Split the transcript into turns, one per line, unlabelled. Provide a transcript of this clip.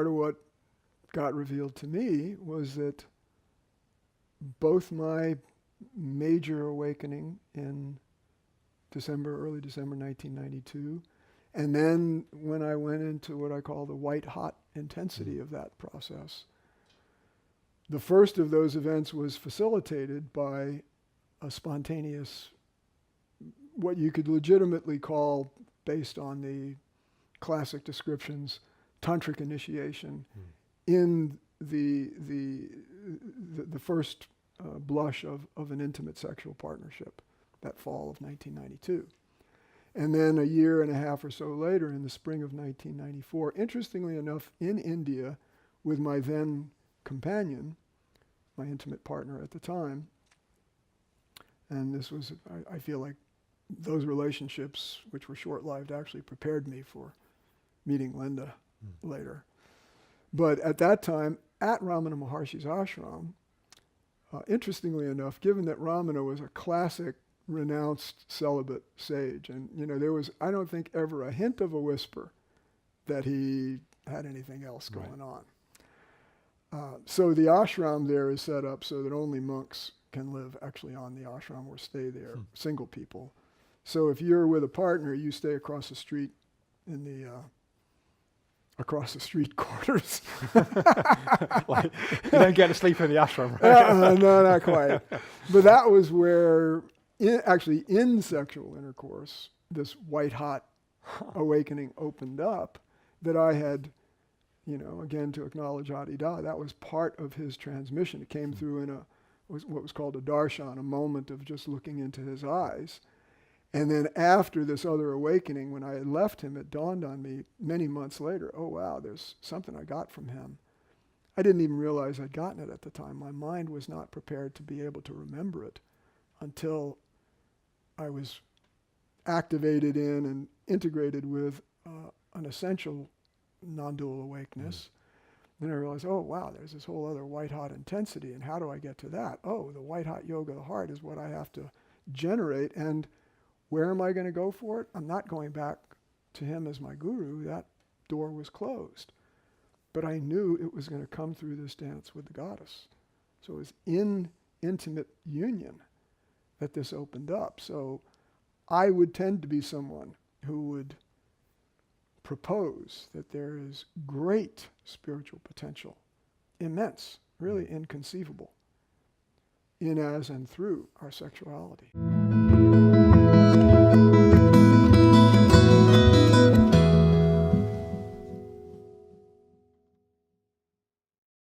part of what got revealed to me was that both my major awakening in early December 1992, and then when I went into what I call the white hot intensity of that process, the first of those events was facilitated by a spontaneous, what you could legitimately call, based on the classic descriptions, tantric initiation in the first blush of an intimate sexual partnership, that fall of 1992. And then a year and a half or so later, in the spring of 1994, interestingly enough, in India, with my then companion, my intimate partner at the time, and this was, I feel like those relationships, which were short-lived, actually prepared me for meeting Linda later. But at that time, at Ramana Maharshi's ashram, interestingly enough, given that Ramana was a classic renounced celibate sage, and there was, I don't think, ever a hint of a whisper that he had anything else going on. So the ashram there is set up so that only monks can live actually on the ashram or stay there, single people. So if you're with a partner, you stay across the street in the across the street quarters.
Like, you don't get to sleep in the ashram, right?
No, not quite. But that was where, in sexual intercourse, this white hot awakening opened up, that I had, again, to acknowledge Adida, that was part of his transmission. It came through in what was called a darshan, a moment of just looking into his eyes. And then after this other awakening, when I had left him, it dawned on me many months later, oh wow, there's something I got from him. I didn't even realize I'd gotten it at the time. My mind was not prepared to be able to remember it until I was activated in and integrated with an essential non-dual awakeness. Then I realized, oh wow, there's this whole other white-hot intensity, and how do I get to that? Oh, the white-hot yoga of the heart is what I have to generate, and where am I going to go for it? I'm not going back to him as my guru. That door was closed. But I knew it was going to come through this dance with the goddess. So it was in intimate union that this opened up. So I would tend to be someone who would propose that there is great spiritual potential, immense, really inconceivable, in, as, and through our sexuality.